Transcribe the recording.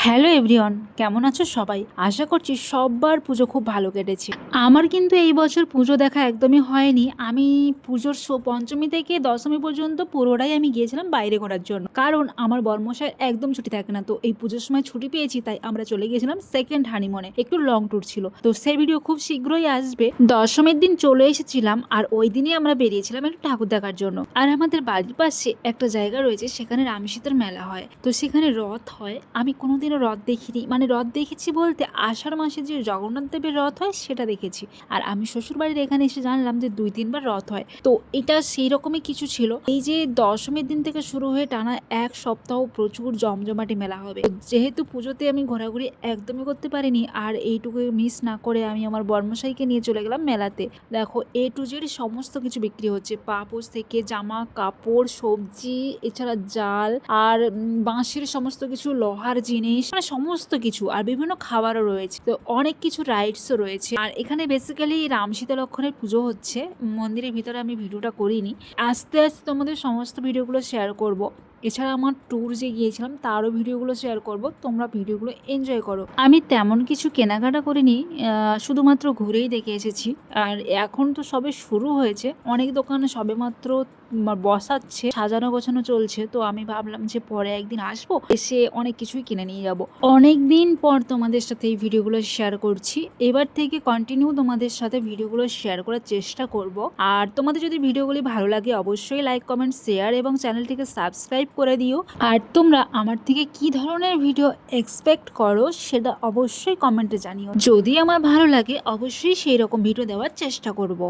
Hello everyone, কেমন আছো সবাই? আশা করছি সবার পুজো খুব ভালো কেটেছে। আমার কিন্তু এই বছর পুজো দেখা একদমই হয়নি। আমি পুজোর পঞ্চমী থেকে দশমী পর্যন্ত পুরোটাই আমি গিয়েছিলাম বাইরে ঘোরার জন্য, কারণ আমার বর্মশাই একদম ছুটি থাকে না। তো এই পুজোর সময় ছুটি পেয়েছি, তাই আমরা চলে গিয়েছিলাম সেকেন্ড হানিমুনে। একটু লং ট্যুর ছিল, তো সেই ভিডিও খুব শীঘ্রই আসবে। দশমীর দিন চলে এসেছিলাম, আর ওই দিনই আমরা বেরিয়েছিলাম একটু ঠাকুর দেখার জন্য। আর আমাদের বাড়ির পাশে একটা জায়গা রয়েছে, সেখানে রামসীতার মেলা হয়। তো সেখানে রথ হয়। আমি কোনোদিনও রথ দেখিনি, মানে রথ দেখেছি বলতে আষাঢ় মাসে যে জগন্নাথ দেবের রথ হয় সেটা দেখেছি। আর আমি শ্বশুর বাড়ির এখানে এসে জানলাম যে 2-3 বার রথ হয়। তো এটা সেই রকমই কিছু ছিল। এই যে দশমীর দিন থেকে শুরু হয়ে টানা এক সপ্তাহ প্রচুর জমজমাটি মেলা হবে। যেহেতু পুজোতে আমি ঘোরাঘুরি একদমই করতে পারিনি, আর এইটুকু মিস না করে আমি আমার বর্মশাইকে নিয়ে চলে গেলাম মেলাতে। দেখো, এ টু জেড সমস্ত কিছু বিক্রি হচ্ছে, পাপোশ থেকে জামা কাপড়, সবজি, এছাড়া জাল আর বাঁশের সমস্ত কিছু, লোহার জিনিস, মানে সমস্ত কিছু। আর বিভিন্ন খাবারও রয়েছে, তো অনেক কিছু রাইডসও রয়েছে। আর এখানে বেসিক্যালি রাম সীতা লক্ষণের পুজো হচ্ছে মন্দিরের ভিতরে। আমি ভিডিওটা করিনি, আস্তে আস্তে তোমাদের সমস্ত ভিডিওগুলো শেয়ার করব। এছাড়া আমার ট্যুর যে গিয়েছিলাম তারও ভিডিওগুলো শেয়ার করব, তোমরা ভিডিওগুলো এনজয় করো। আমি তেমন কিছু কেনাকাটা করিনি, শুধুমাত্র ঘুরেই দেখে এসেছি। আর এখন তো সবে শুরু হয়েছে, অনেক দোকানে সবে মাত্র বসাচ্ছে, সাজানো গোছানো চলছে। তো আমি ভাবলাম যে পরে একদিন আসবো, এসে অনেক কিছুই কিনে নিয়ে যাব। অনেক দিন পর তোমাদের সাথে এই ভিডিওগুলো শেয়ার করছি। এবার থেকে কন্টিনিউ তোমাদের সাথে ভিডিওগুলো শেয়ার করার চেষ্টা করব। আর তোমাদের যদি ভিডিওগুলি ভালো লাগে অবশ্যই লাইক, কমেন্ট, শেয়ার এবং চ্যানেলটিকে সাবস্ক্রাইব করে দিও। আর তোমরা আমার থেকে কি ধরনের ভিডিও এক্সপেক্ট করো সেটা অবশ্যই কমেন্টে জানিও। যদি আমার ভালো লাগে অবশ্যই সেই রকম ভিডিও দেওয়ার চেষ্টা করব।